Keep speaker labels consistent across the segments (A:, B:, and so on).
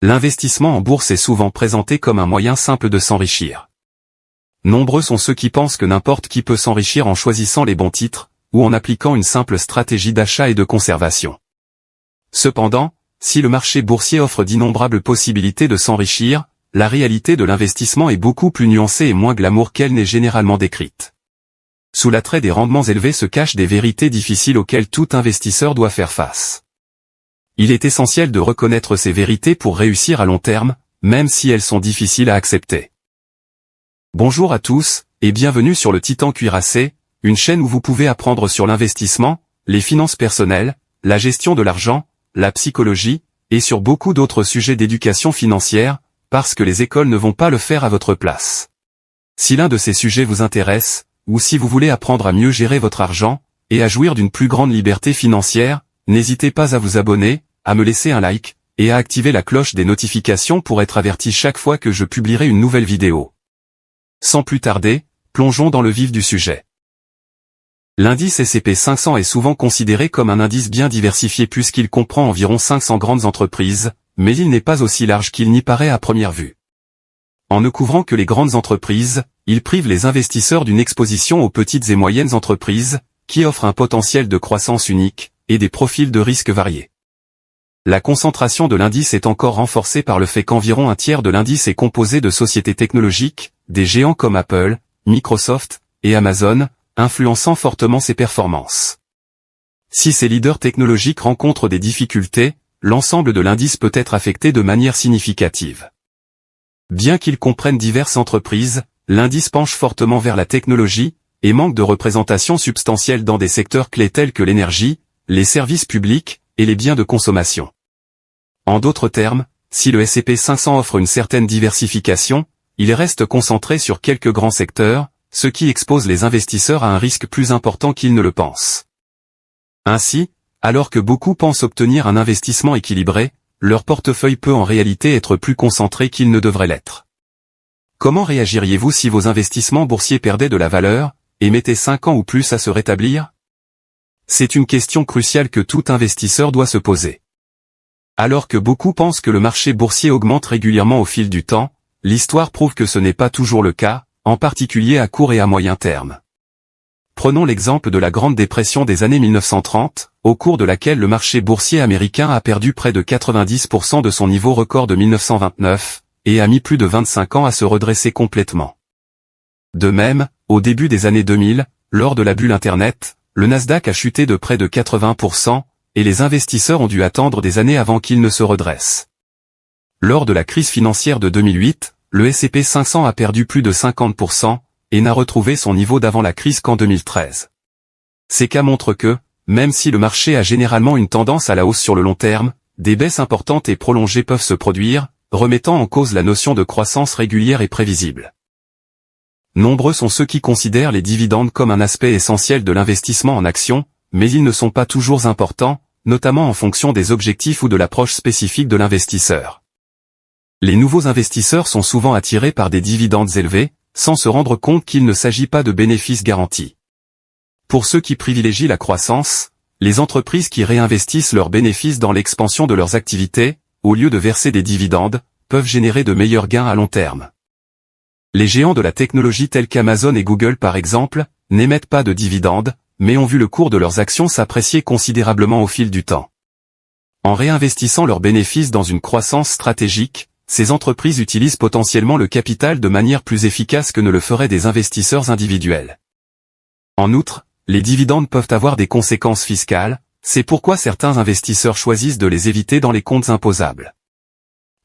A: L'investissement en bourse est souvent présenté comme un moyen simple de s'enrichir. Nombreux sont ceux qui pensent que n'importe qui peut s'enrichir en choisissant les bons titres, ou en appliquant une simple stratégie d'achat et de conservation. Cependant, si le marché boursier offre d'innombrables possibilités de s'enrichir, la réalité de l'investissement est beaucoup plus nuancée et moins glamour qu'elle n'est généralement décrite. Sous l'attrait des rendements élevés se cachent des vérités difficiles auxquelles tout investisseur doit faire face. Il est essentiel de reconnaître ces vérités pour réussir à long terme, même si elles sont difficiles à accepter. Bonjour à tous, et bienvenue sur le Titan Cuirassé, une chaîne où vous pouvez apprendre sur l'investissement, les finances personnelles, la gestion de l'argent, la psychologie, et sur beaucoup d'autres sujets d'éducation financière, parce que les écoles ne vont pas le faire à votre place. Si l'un de ces sujets vous intéresse, ou si vous voulez apprendre à mieux gérer votre argent, et à jouir d'une plus grande liberté financière, n'hésitez pas à vous abonner, à me laisser un like, et à activer la cloche des notifications pour être averti chaque fois que je publierai une nouvelle vidéo. Sans plus tarder, plongeons dans le vif du sujet. L'indice S&P 500 est souvent considéré comme un indice bien diversifié puisqu'il comprend environ 500 grandes entreprises, mais il n'est pas aussi large qu'il n'y paraît à première vue. En ne couvrant que les grandes entreprises, il prive les investisseurs d'une exposition aux petites et moyennes entreprises, qui offrent un potentiel de croissance unique, et des profils de risque variés. La concentration de l'indice est encore renforcée par le fait qu'environ un tiers de l'indice est composé de sociétés technologiques, des géants comme Apple, Microsoft, et Amazon, influençant fortement ses performances. Si ces leaders technologiques rencontrent des difficultés, l'ensemble de l'indice peut être affecté de manière significative. Bien qu'il comprenne diverses entreprises, l'indice penche fortement vers la technologie, et manque de représentation substantielle dans des secteurs clés tels que l'énergie, les services publics, et les biens de consommation. En d'autres termes, si le S&P 500 offre une certaine diversification, il reste concentré sur quelques grands secteurs, ce qui expose les investisseurs à un risque plus important qu'ils ne le pensent. Ainsi, alors que beaucoup pensent obtenir un investissement équilibré, leur portefeuille peut en réalité être plus concentré qu'il ne devrait l'être. Comment réagiriez-vous si vos investissements boursiers perdaient de la valeur, et mettaient 5 ans ou plus à se rétablir? C'est une question cruciale que tout investisseur doit se poser. Alors que beaucoup pensent que le marché boursier augmente régulièrement au fil du temps, l'histoire prouve que ce n'est pas toujours le cas, en particulier à court et à moyen terme. Prenons l'exemple de la Grande Dépression des années 1930, au cours de laquelle le marché boursier américain a perdu près de 90% de son niveau record de 1929, et a mis plus de 25 ans à se redresser complètement. De même, au début des années 2000, lors de la bulle Internet, le Nasdaq a chuté de près de 80%, et les investisseurs ont dû attendre des années avant qu'il ne se redresse. Lors de la crise financière de 2008, le S&P 500 a perdu plus de 50%, et n'a retrouvé son niveau d'avant la crise qu'en 2013. Ces cas montrent que, même si le marché a généralement une tendance à la hausse sur le long terme, des baisses importantes et prolongées peuvent se produire, remettant en cause la notion de croissance régulière et prévisible. Nombreux sont ceux qui considèrent les dividendes comme un aspect essentiel de l'investissement en actions, mais ils ne sont pas toujours importants, notamment en fonction des objectifs ou de l'approche spécifique de l'investisseur. Les nouveaux investisseurs sont souvent attirés par des dividendes élevés, sans se rendre compte qu'il ne s'agit pas de bénéfices garantis. Pour ceux qui privilégient la croissance, les entreprises qui réinvestissent leurs bénéfices dans l'expansion de leurs activités, au lieu de verser des dividendes, peuvent générer de meilleurs gains à long terme. Les géants de la technologie tels qu'Amazon et Google par exemple, n'émettent pas de dividendes, mais ont vu le cours de leurs actions s'apprécier considérablement au fil du temps. En réinvestissant leurs bénéfices dans une croissance stratégique, ces entreprises utilisent potentiellement le capital de manière plus efficace que ne le feraient des investisseurs individuels. En outre, les dividendes peuvent avoir des conséquences fiscales, c'est pourquoi certains investisseurs choisissent de les éviter dans les comptes imposables.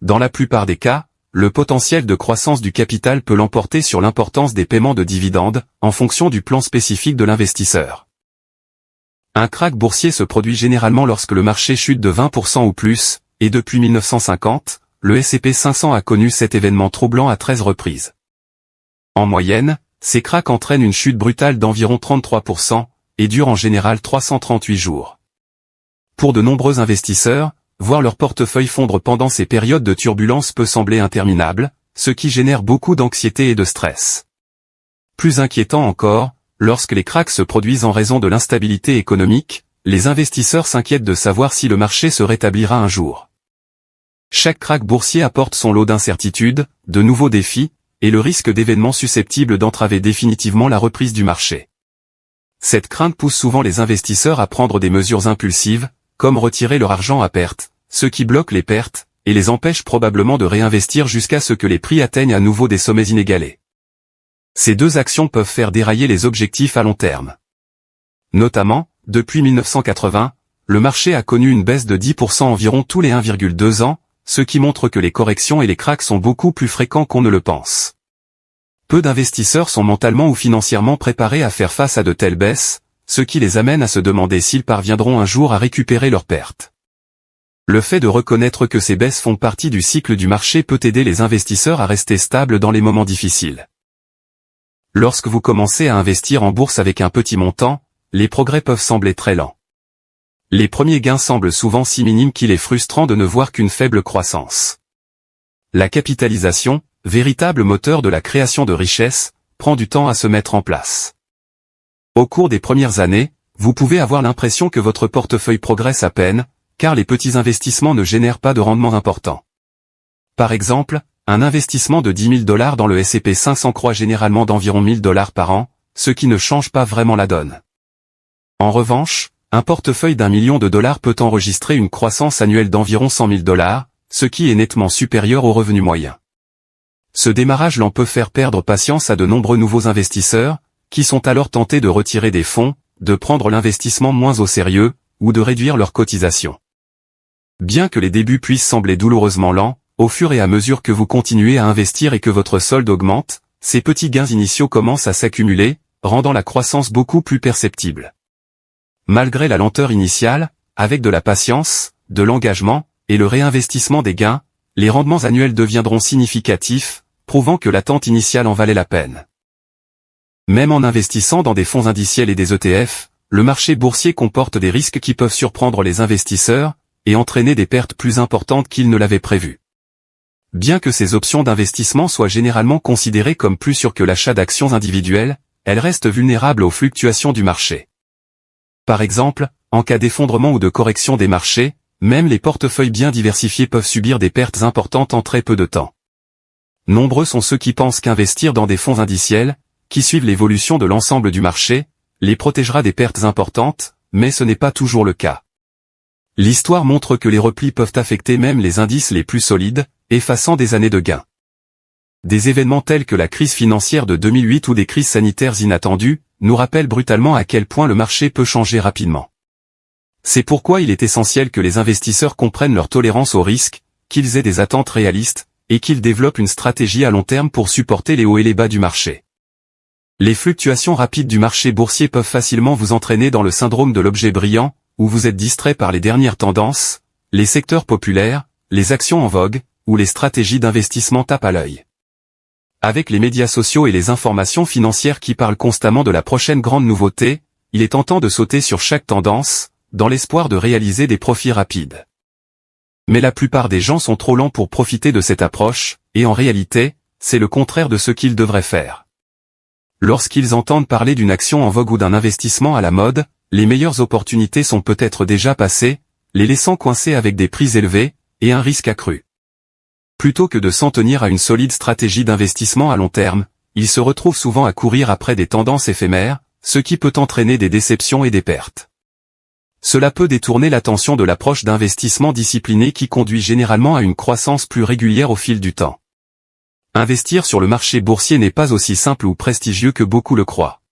A: Dans la plupart des cas, le potentiel de croissance du capital peut l'emporter sur l'importance des paiements de dividendes, en fonction du plan spécifique de l'investisseur. Un krach boursier se produit généralement lorsque le marché chute de 20% ou plus, et depuis 1950, le S&P 500 a connu cet événement troublant à 13 reprises. En moyenne, ces krachs entraînent une chute brutale d'environ 33%, et durent en général 338 jours. Pour de nombreux investisseurs, voir leur portefeuille fondre pendant ces périodes de turbulence peut sembler interminable, ce qui génère beaucoup d'anxiété et de stress. Plus inquiétant encore, lorsque les krachs se produisent en raison de l'instabilité économique, les investisseurs s'inquiètent de savoir si le marché se rétablira un jour. Chaque krach boursier apporte son lot d'incertitudes, de nouveaux défis, et le risque d'événements susceptibles d'entraver définitivement la reprise du marché. Cette crainte pousse souvent les investisseurs à prendre des mesures impulsives, comme retirer leur argent à perte, ce qui bloque les pertes, et les empêche probablement de réinvestir jusqu'à ce que les prix atteignent à nouveau des sommets inégalés. Ces deux actions peuvent faire dérailler les objectifs à long terme. Notamment, depuis 1980, le marché a connu une baisse de 10% environ tous les 1,2 ans, ce qui montre que les corrections et les cracks sont beaucoup plus fréquents qu'on ne le pense. Peu d'investisseurs sont mentalement ou financièrement préparés à faire face à de telles baisses, ce qui les amène à se demander s'ils parviendront un jour à récupérer leurs pertes. Le fait de reconnaître que ces baisses font partie du cycle du marché peut aider les investisseurs à rester stables dans les moments difficiles. Lorsque vous commencez à investir en bourse avec un petit montant, les progrès peuvent sembler très lents. Les premiers gains semblent souvent si minimes qu'il est frustrant de ne voir qu'une faible croissance. La capitalisation, véritable moteur de la création de richesse, prend du temps à se mettre en place. Au cours des premières années, vous pouvez avoir l'impression que votre portefeuille progresse à peine, car les petits investissements ne génèrent pas de rendement important. Par exemple, un investissement de $10 000 dans le S&P 500 croît généralement d'environ $1 000 par an, ce qui ne change pas vraiment la donne. En revanche, un portefeuille d'$1 million peut enregistrer une croissance annuelle d'environ $100 000, ce qui est nettement supérieur au revenu moyen. Ce démarrage lent peut faire perdre patience à de nombreux nouveaux investisseurs, qui sont alors tentés de retirer des fonds, de prendre l'investissement moins au sérieux, ou de réduire leurs cotisations. Bien que les débuts puissent sembler douloureusement lents, au fur et à mesure que vous continuez à investir et que votre solde augmente, ces petits gains initiaux commencent à s'accumuler, rendant la croissance beaucoup plus perceptible. Malgré la lenteur initiale, avec de la patience, de l'engagement, et le réinvestissement des gains, les rendements annuels deviendront significatifs, prouvant que l'attente initiale en valait la peine. Même en investissant dans des fonds indiciels et des ETF, le marché boursier comporte des risques qui peuvent surprendre les investisseurs, et entraîner des pertes plus importantes qu'ils ne l'avaient prévu. Bien que ces options d'investissement soient généralement considérées comme plus sûres que l'achat d'actions individuelles, elles restent vulnérables aux fluctuations du marché. Par exemple, en cas d'effondrement ou de correction des marchés, même les portefeuilles bien diversifiés peuvent subir des pertes importantes en très peu de temps. Nombreux sont ceux qui pensent qu'investir dans des fonds indiciels, qui suivent l'évolution de l'ensemble du marché, les protégera des pertes importantes, mais ce n'est pas toujours le cas. L'histoire montre que les replis peuvent affecter même les indices les plus solides, effaçant des années de gains. Des événements tels que la crise financière de 2008 ou des crises sanitaires inattendues, nous rappellent brutalement à quel point le marché peut changer rapidement. C'est pourquoi il est essentiel que les investisseurs comprennent leur tolérance au risque, qu'ils aient des attentes réalistes, et qu'ils développent une stratégie à long terme pour supporter les hauts et les bas du marché. Les fluctuations rapides du marché boursier peuvent facilement vous entraîner dans le syndrome de l'objet brillant, où vous êtes distrait par les dernières tendances, les secteurs populaires, les actions en vogue, ou les stratégies d'investissement tape à l'œil. Avec les médias sociaux et les informations financières qui parlent constamment de la prochaine grande nouveauté, il est tentant de sauter sur chaque tendance, dans l'espoir de réaliser des profits rapides. Mais la plupart des gens sont trop lents pour profiter de cette approche, et en réalité, c'est le contraire de ce qu'ils devraient faire. Lorsqu'ils entendent parler d'une action en vogue ou d'un investissement à la mode, les meilleures opportunités sont peut-être déjà passées, les laissant coincés avec des prix élevés, et un risque accru. Plutôt que de s'en tenir à une solide stratégie d'investissement à long terme, ils se retrouvent souvent à courir après des tendances éphémères, ce qui peut entraîner des déceptions et des pertes. Cela peut détourner l'attention de l'approche d'investissement discipliné qui conduit généralement à une croissance plus régulière au fil du temps. Investir sur le marché boursier n'est pas aussi simple ou prestigieux que beaucoup le croient.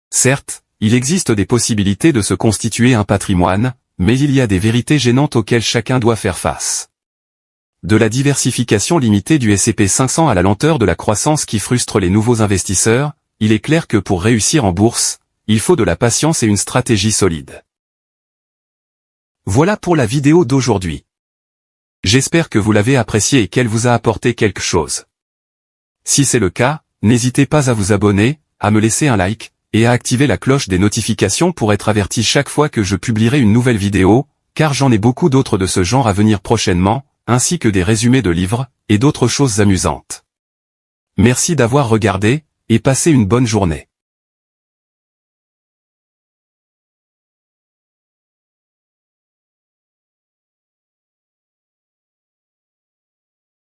A: Certes, il existe des possibilités de se constituer un patrimoine, mais il y a des vérités gênantes auxquelles chacun doit faire face. De la diversification limitée du S&P 500 à la lenteur de la croissance qui frustre les nouveaux investisseurs, il est clair que pour réussir en bourse, il faut de la patience et une stratégie solide. Voilà pour la vidéo d'aujourd'hui. J'espère que vous l'avez appréciée et qu'elle vous a apporté quelque chose. Si c'est le cas, n'hésitez pas à vous abonner, à me laisser un like, et à activer la cloche des notifications pour être averti chaque fois que je publierai une nouvelle vidéo, car j'en ai beaucoup d'autres de ce genre à venir prochainement, ainsi que des résumés de livres, et d'autres choses amusantes. Merci d'avoir regardé, et passez une bonne journée.